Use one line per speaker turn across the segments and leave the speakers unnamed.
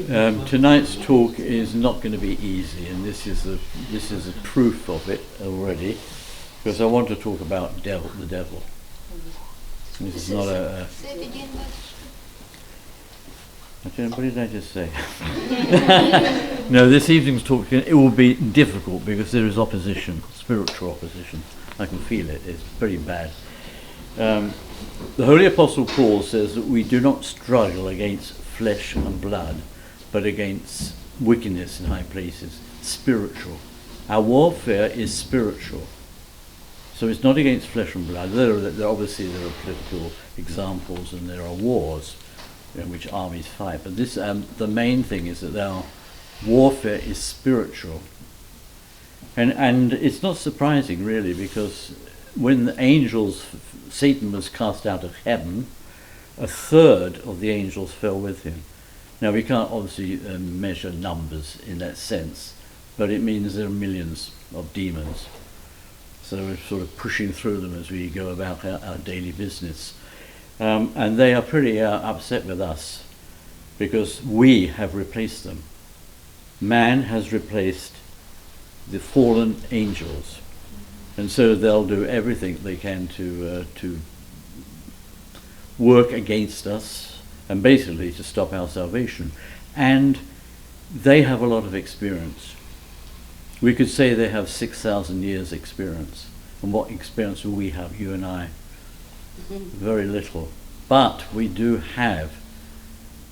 Tonight's talk is not going to be easy, and this is a proof of it already, because I want to talk about the devil. This is not a. What did I just say? No, this evening's talk, it will be difficult because there is opposition, spiritual opposition. I can feel it. It's pretty bad. The Holy Apostle Paul says that we do not struggle against flesh and blood, but against wickedness in high places, spiritual. Our warfare is spiritual. So it's not against flesh and blood. Obviously there are political examples and there are wars in which armies fight. But this, the main thing is that our warfare is spiritual. And it's not surprising really, because when the angels, Satan was cast out of heaven, a third of the angels fell with him. Now we can't obviously measure numbers in that sense, but it means there are millions of demons. So we're sort of pushing through them as we go about our daily business. And they are pretty upset with us because we have replaced them. Man has replaced the fallen angels. And so they'll do everything they can to work against us and basically to stop our salvation. And they have a lot of experience. We could say they have 6,000 years experience. And what experience do we have, you and I? Very little. But we do have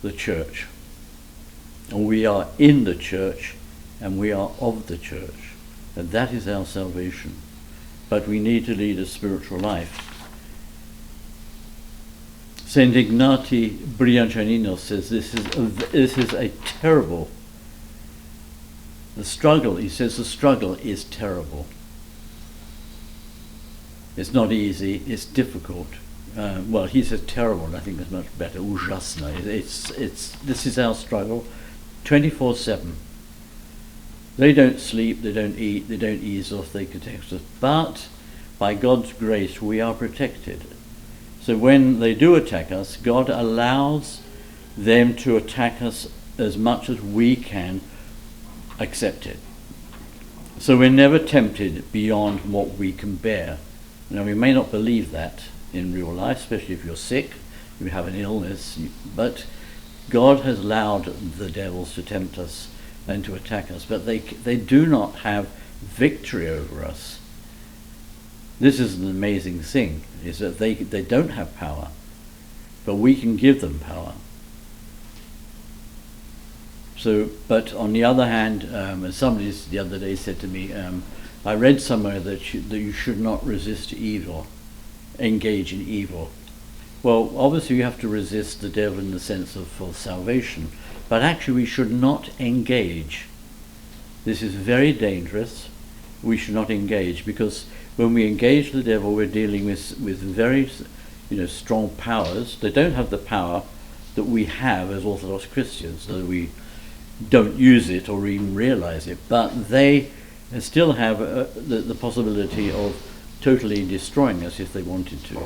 the church. And we are in the church and we are of the church. And that is our salvation. But we need to lead a spiritual life. Saint Ignati Briancianino says this is a terrible. The struggle, he says, the struggle is terrible. It's not easy, it's difficult. Well, he says terrible, and I think it's much better. Ужасно. This is our struggle, 24/7. They don't sleep, they don't eat, they don't ease off, they protect us. But by God's grace, we are protected. So when they do attack us, God allows them to attack us as much as we can accept it. So we're never tempted beyond what we can bear. Now, we may not believe that in real life, especially if you're sick, you have an illness, but God has allowed the devils to tempt us and to attack us, but they do not have victory over us. This is an amazing thing, is that they don't have power, but we can give them power. So, but on the other hand, as somebody the other day said to me, I read somewhere that you should not resist evil, engage in evil. Well, obviously you have to resist the devil in the sense of for salvation, but actually we should not engage. This is very dangerous. We should not engage, because when we engage the devil, we're dealing with very, strong powers. They don't have the power that we have as Orthodox Christians, so we don't use it or even realize it, but they still have the possibility of totally destroying us if they wanted to.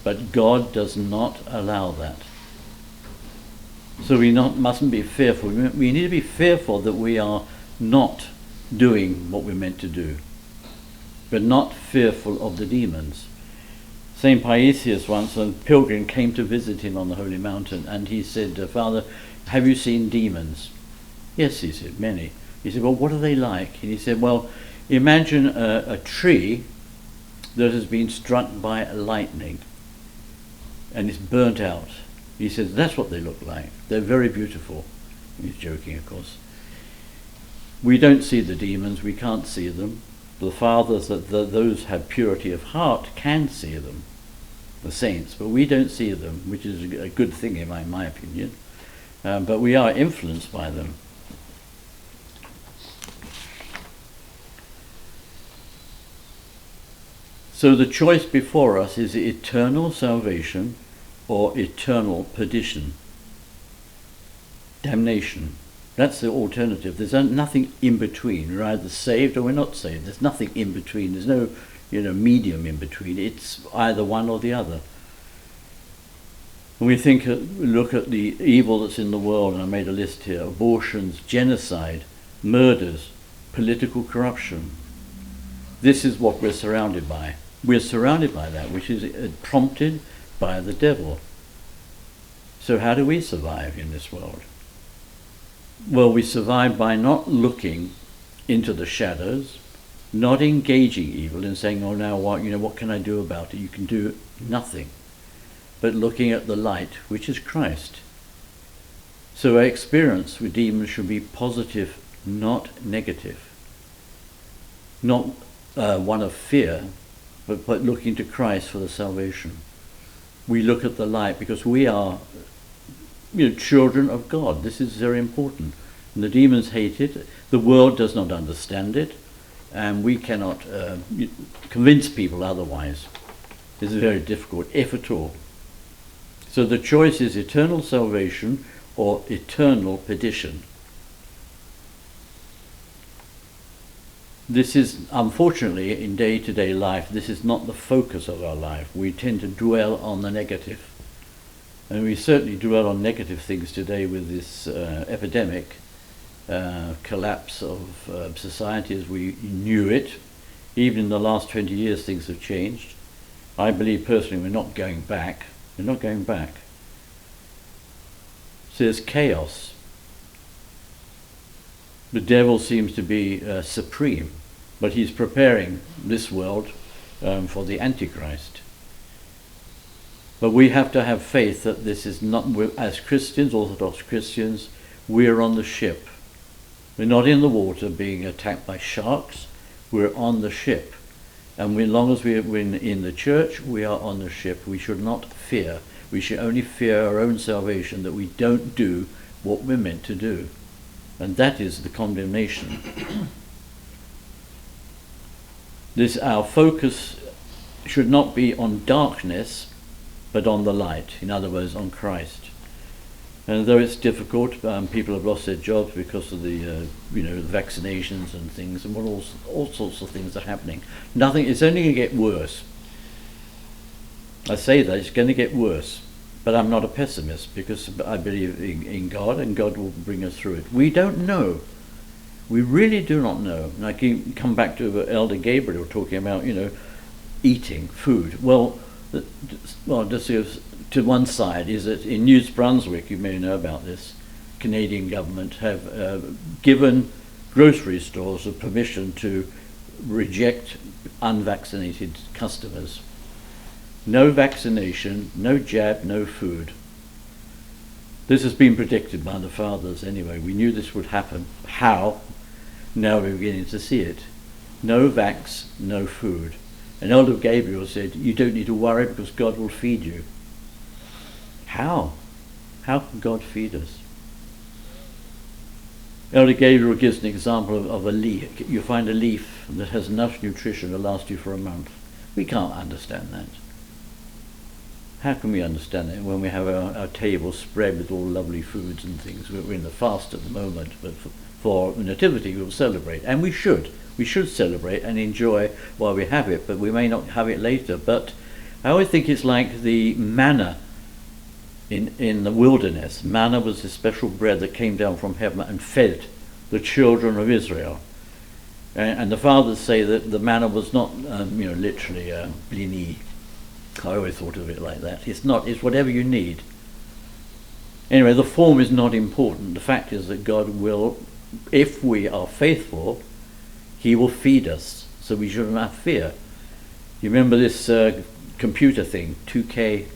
But God does not allow that. So we mustn't be fearful. We need to be fearful that we are not doing what we're meant to do, but not fearful of the demons. St. Paisius once, a pilgrim came to visit him on the Holy Mountain, and he said, Father, have you seen demons? Yes, he said, many. He said, well, what are they like? And he said, well, imagine a tree that has been struck by lightning and it's burnt out. He said, that's what they look like. They're very beautiful. He's joking, of course. We don't see the demons, we can't see them. The fathers, those who have purity of heart, can see them, the saints, but we don't see them, which is a good thing in my opinion. But we are influenced by them. So the choice before us is eternal salvation or eternal perdition, damnation. That's the alternative. There's nothing in between. We're either saved or we're not saved. There's nothing in between. There's no, medium in between. It's either one or the other. When we look at the evil that's in the world, and I made a list here: abortions, genocide, murders, political corruption. This is what we're surrounded by. We're surrounded by that, which is prompted by the devil. So how do we survive in this world? Well, we survive by not looking into the shadows, not engaging evil and saying, oh, now what can I do about it? You can do nothing. But looking at the light, which is Christ. So our experience with demons should be positive, not negative. Not one of fear, but looking to Christ for the salvation. We look at the light because we are children of God. This is very important. And the demons hate it. The world does not understand it. And we cannot convince people otherwise. This is very difficult, if at all. So the choice is eternal salvation or eternal perdition. This is, unfortunately, in day-to-day life, this is not the focus of our life. We tend to dwell on the negative. And we certainly dwell on negative things today with this epidemic, collapse of society as we knew it. Even in the last 20 years, things have changed. I believe personally we're not going back. We're not going back. So there's chaos. The devil seems to be supreme, but he's preparing this world for the Antichrist. But we have to have faith that this is not, as Christians, Orthodox Christians, we're on the ship. We're not in the water being attacked by sharks. We're on the ship. And as long as we're in the church, we are on the ship. We should not fear. We should only fear our own salvation, that we don't do what we're meant to do. And that is the condemnation. Our focus should not be on darkness, but on the light. In other words, on Christ. And though it's difficult, people have lost their jobs because of the vaccinations and things, and all sorts of things are happening. It's only going to get worse. I say that it's going to get worse, but I'm not a pessimist because I believe in God, and God will bring us through it. We don't know. We really do not know. And I can come back to Elder Gabriel talking about, eating food. Well, just to one side is that in New Brunswick, you may know about this, Canadian government have given grocery stores a permission to reject unvaccinated customers. No vaccination, no jab, no food. This has been predicted by the fathers anyway. We knew this would happen. How? Now we're beginning to see it. No vax, no food. And Elder Gabriel said, you don't need to worry because God will feed you. How? How can God feed us? Elder Gabriel gives an example of a leaf. You find a leaf that has enough nutrition to last you for a month. We can't understand that. How can we understand it when we have our table spread with all lovely foods and things? We're in the fast at the moment, but for Nativity we'll celebrate. And we should. We should celebrate and enjoy while we have it, but we may not have it later. But I always think it's like the manna in the wilderness. Manna was this special bread that came down from heaven and fed the children of Israel. And the fathers say that the manna was not, literally blini. I always thought of it like that. It's not. It's whatever you need. Anyway, the form is not important. The fact is that God will, if we are faithful, He will feed us. So we shouldn't have fear. You remember this computer thing, 2K?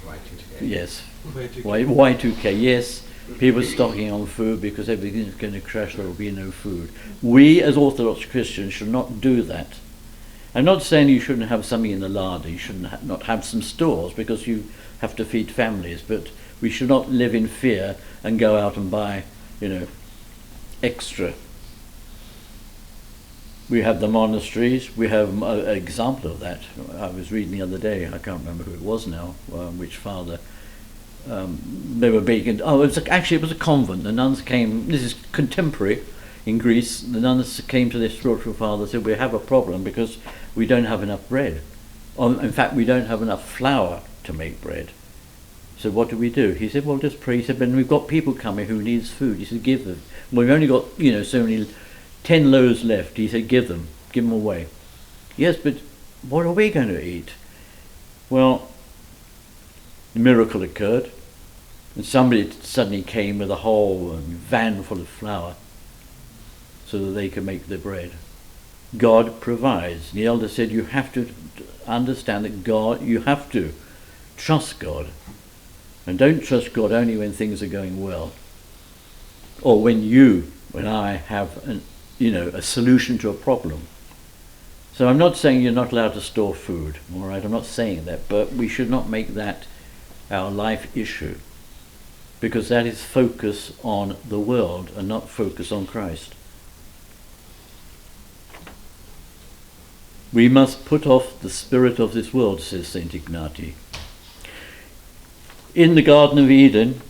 Y2K.
Yes. Y2K, yes. People stocking on food because everything's going to crash, there will be no food. We as Orthodox Christians should not do that. I'm not saying you shouldn't have something in the larder, you shouldn't not have some stores because you have to feed families, but we should not live in fear and go out and buy, extra. We have the monasteries. We have an example of that. I was reading the other day, I can't remember who it was now, which father, they were big. It was a convent. The nuns came, this is contemporary in Greece, the nuns came to their spiritual father and said, we have a problem because we don't have enough bread. In fact, we don't have enough flour to make bread. So what do we do? He said, well, just pray. He said, but we've got people coming who needs food. He said, give them. Well, we've only got, so many 10 loaves left. He said, give them away. Yes, but what are we going to eat? Well, a miracle occurred, and somebody suddenly came with a whole van full of flour so that they could make the bread. God provides. The elder said you have to understand that you have to trust God. And don't trust God only when things are going well. Or when I have a solution to a problem. So I'm not saying you're not allowed to store food, all right? I'm not saying that, but we should not make that our life issue, because that is focus on the world and not focus on Christ. We must put off the spirit of this world, says St. Ignatius. In the Garden of Eden,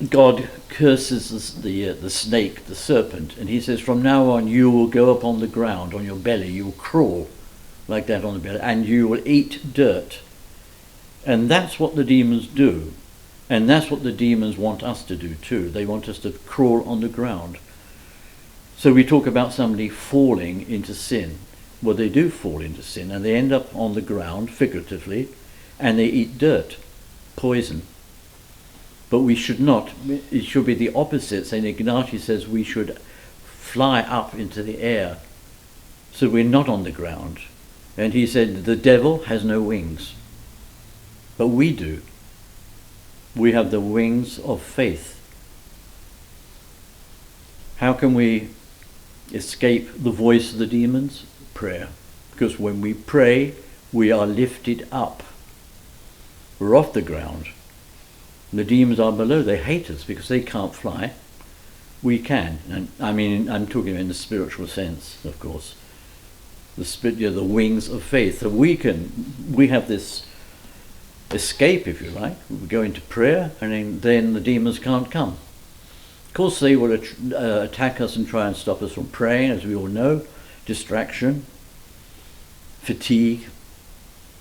God curses the snake, the serpent, and he says, from now on you will go upon the ground, on your belly, you will crawl like that on the belly, and you will eat dirt. And that's what the demons do. And that's what the demons want us to do too. They want us to crawl on the ground. So we talk about somebody falling into sin. Well, they do fall into sin, and they end up on the ground, figuratively, and they eat dirt, poison. But we should not. It should be the opposite. St. Ignatius says we should fly up into the air, so we're not on the ground. And he said the devil has no wings, but we do. We have the wings of faith. How can we escape the voice of the demons? Prayer. Because when we pray, we are lifted up. We're off the ground. The demons are below. They hate us because they can't fly. We can. And I'm talking in the spiritual sense, of course. The wings of faith. So we have this escape, if you like. We go into prayer, and then the demons can't come. Of course, they will attack us and try and stop us from praying, as we all know. Distraction, fatigue.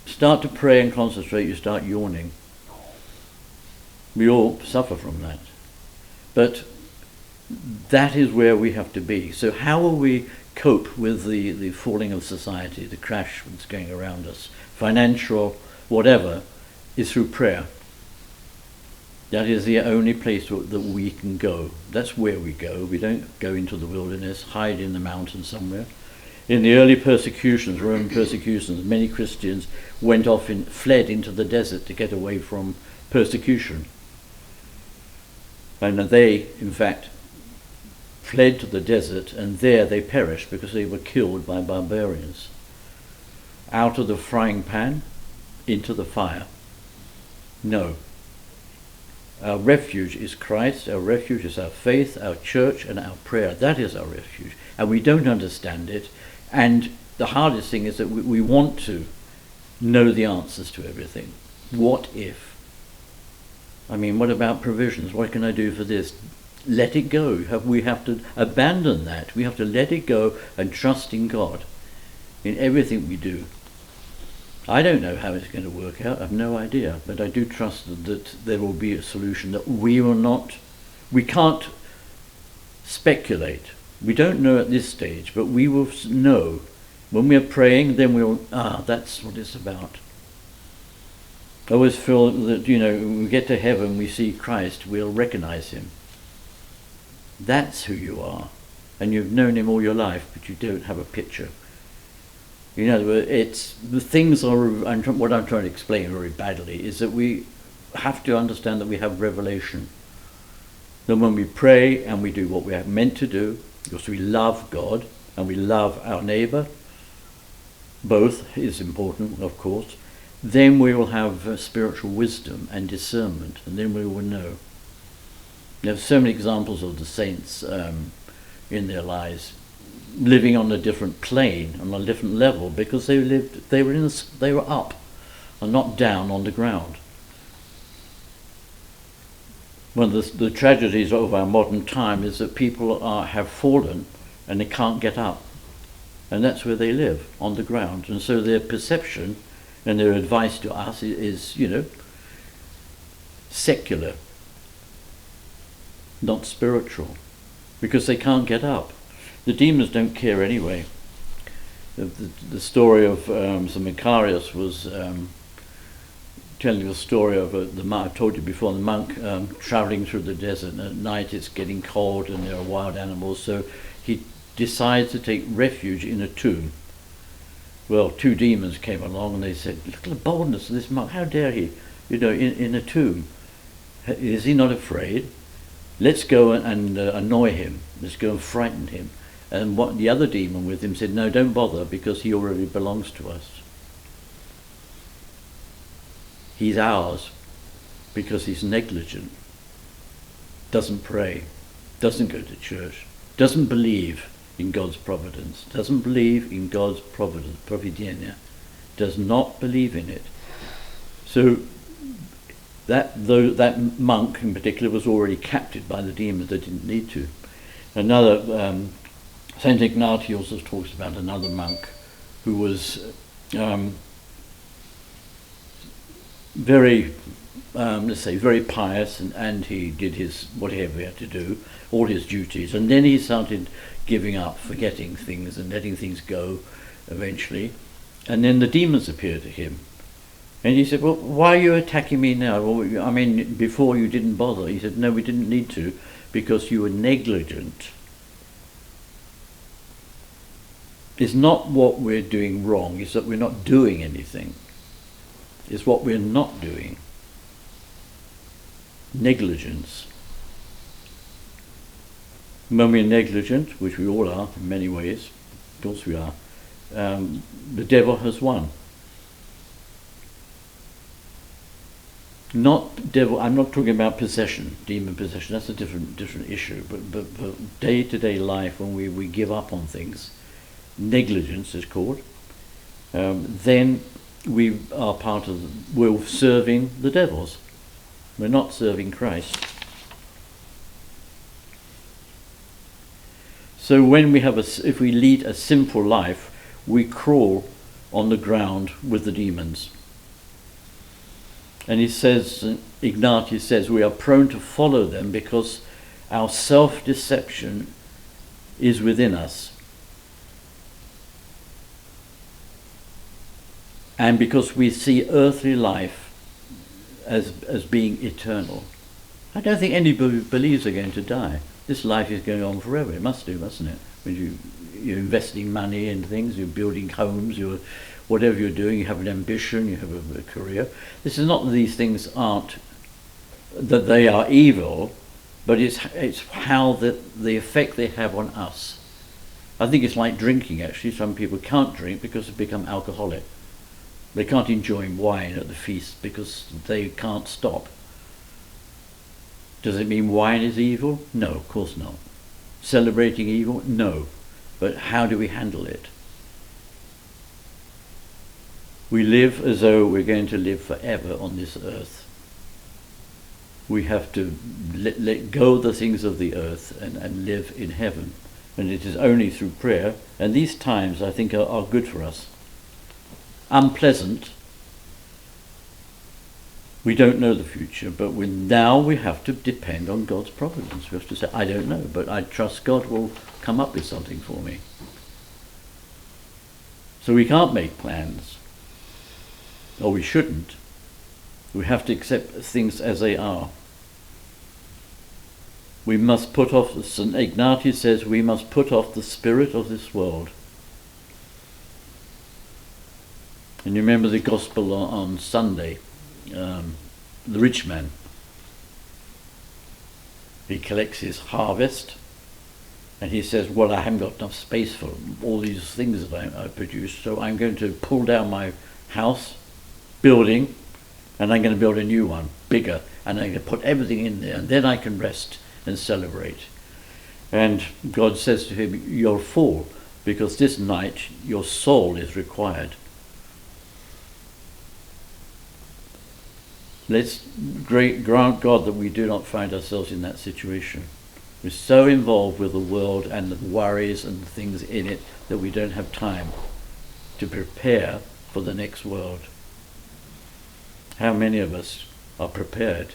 Start to pray and concentrate, you start yawning. We all suffer from that. But that is where we have to be. So how will we cope with the falling of society, the crash that's going around us, financial, whatever, is through prayer. That is the only place that we can go. That's where we go. We don't go into the wilderness, hide in the mountains somewhere. In the early persecutions, Roman persecutions, many Christians fled into the desert to get away from persecution. And they, in fact, fled to the desert, and there they perished because they were killed by barbarians. Out of the frying pan, into the fire. No. Our refuge is Christ, our refuge is our faith, our church, and our prayer. That is our refuge. And we don't understand it. And the hardest thing is that we want to know the answers to everything. What if? What about provisions? What can I do for this? Let it go. We have to abandon that. We have to let it go and trust in God in everything we do. I don't know how it's going to work out. I have no idea. But I do trust that there will be a solution, that we can't speculate. We don't know at this stage, but we will know. When we are praying, then that's what it's about. I always feel that, when we get to heaven, we see Christ, we'll recognize him. That's who you are. And you've known him all your life, but you don't have a picture. What I'm trying to explain very badly is that we have to understand that we have revelation. That when we pray and we do what we are meant to do, because we love God and we love our neighbour, both is important, of course, then we will have spiritual wisdom and discernment, and then we will know. There are so many examples of the saints in their lives living on a different plane, on a different level, because they were up and not down on the ground. One of the tragedies of our modern time is that people have fallen and they can't get up, and that's where they live, on the ground. And so their perception and their advice to us is secular, not spiritual, because they can't get up. The demons don't care anyway. The story of St. Macarius was telling the story of the monk. I've told you before, the monk travelling through the desert, and at night it's getting cold and there are wild animals, so he decides to take refuge in a tomb. Well, two demons came along and they said, look at the boldness of this monk, how dare he, in a tomb. Is he not afraid? Let's go and annoy him, let's go and frighten him. And what the other demon with him said, no, don't bother, because he already belongs to us. He's ours because he's negligent, doesn't pray, doesn't go to church, doesn't believe in God's providence, doesn't believe in God's providence, providenia, does not believe in it. So that monk in particular was already captured by the demons. They didn't need to. Another, Saint Ignatius talks about another monk who was very, let's say, very pious, and he did his whatever he had to do, all his duties, and then he started giving up, forgetting things and letting things go eventually, and then the demons appeared to him, and he said, well, why are you attacking me now? Well, I mean, before you didn't bother. He said, no, we didn't need to, because you were negligent. It's not what we're doing wrong, it's that we're not doing anything. It's what we're not doing. Negligence. When we're negligent, which we all are in many ways, of course we are, the devil has won. Not devil, I'm not talking about possession, demon possession, that's a different issue, but day-to-day life, when we give up on things, negligence is called, then we are we're serving the devils. We're not serving Christ. So when if we lead a sinful life, we crawl on the ground with the demons. And he says, Ignatius says, we are prone to follow them because our self-deception is within us. And because we see earthly life as being eternal. I don't think anybody believes they're going to die. This life is going on forever. It must do, mustn't it? When you're investing money in things, you're building homes, whatever you're doing, you have an ambition, you have a career. This is not that these things aren't, that they are evil, but it's how the effect they have on us. I think it's like drinking, actually. Some people can't drink because they become alcoholic. They can't enjoy wine at the feast because they can't stop. Does it mean wine is evil? No, of course not. Celebrating evil? No. But how do we handle it? We live as though we're going to live forever on this earth. We have to let go of the things of the earth and live in heaven. And it is only through prayer. And these times, I think, are good for us. Unpleasant. We don't know the future, but now we have to depend on God's providence. We have to say, I don't know, but I trust God will come up with something for me. So we can't make plans, or we shouldn't. We have to accept things as they are. We must put off, St. Ignatius says, we must put off the spirit of this world. And you remember the gospel on Sunday, the rich man. He collects his harvest and he says, well, I haven't got enough space for all these things that I produce, so I'm going to pull down my house, building, and I'm going to build a new one, bigger, and I'm going to put everything in there, and then I can rest and celebrate. And God says to him, you're a fool, because this night your soul is required. Let's grant God that we do not find ourselves in that situation. We're so involved with the world and the worries and the things in it that we don't have time to prepare for the next world. How many of us are prepared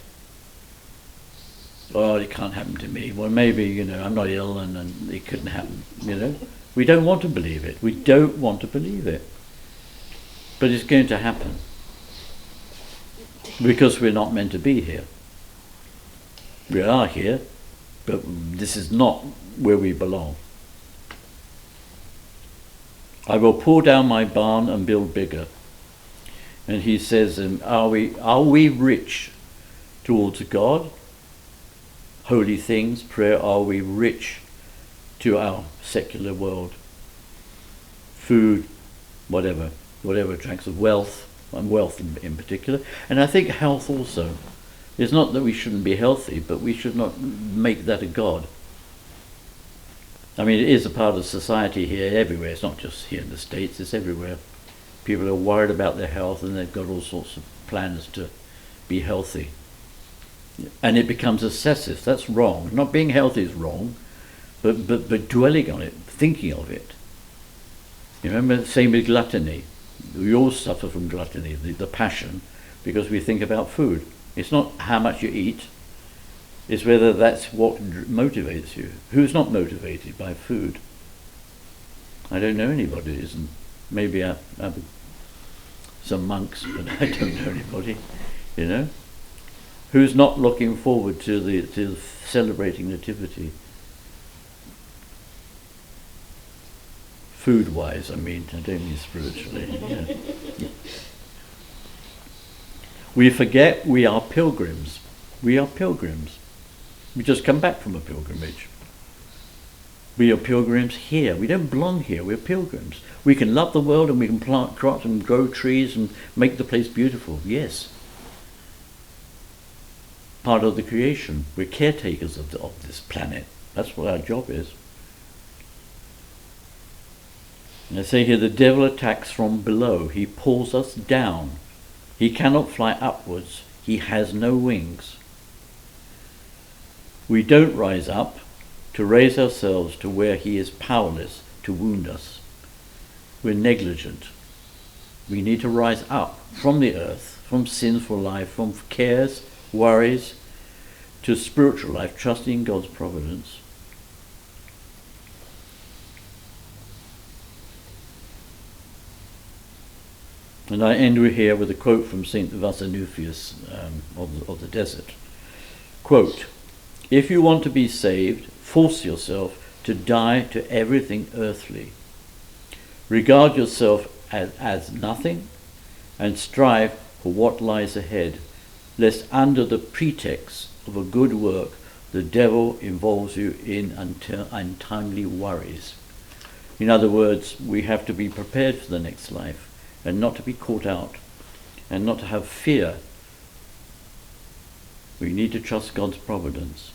Oh, it can't happen to me. Well, maybe, I'm not ill and it couldn't happen, We don't want to believe it. We don't want to believe it. But it's going to happen. Because we're not meant to be here. We are here, but this is not where we belong. I will pull down my barn and build bigger. And he says, are we rich towards God? Holy things, prayer, are we rich to our secular world? Food, whatever attracts of wealth, and wealth in particular. And I think health also. It's not that we shouldn't be healthy, but we should not make that a god. I mean, it is a part of society here, everywhere. It's not just here in the States, it's everywhere. People are worried about their health and they've got all sorts of plans to be healthy. And it becomes obsessive. That's wrong. Not being healthy is wrong, but dwelling on it, thinking of it. You remember, same with gluttony. We all suffer from gluttony, the passion, because we think about food. It's not how much you eat, it's whether that's what motivates you. Who's not motivated by food? I don't know anybody who isn't. Maybe some monks, but I don't know anybody, Who's not looking forward to celebrating nativity? Food-wise, I don't mean spiritually. Yeah. We forget we are pilgrims. We are pilgrims. We just come back from a pilgrimage. We are pilgrims here. We don't belong here. We're pilgrims. We can love the world and we can plant crops and grow trees and make the place beautiful. Yes. Part of the creation. We're caretakers of this planet. That's what our job is. And I say here, the devil attacks from below. He pulls us down. He cannot fly upwards. He has no wings. We don't rise up to raise ourselves to where he is powerless to wound us. We're negligent. We need to rise up from the earth, from sinful life, from cares, worries, to spiritual life, trusting God's providence. And I end here with a quote from St. Vasanufius of the desert. Quote, "If you want to be saved, force yourself to die to everything earthly. Regard yourself as nothing and strive for what lies ahead, lest under the pretext of a good work the devil involves you in untimely worries." In other words, we have to be prepared for the next life and not to be caught out and not to have fear. We need to trust God's providence.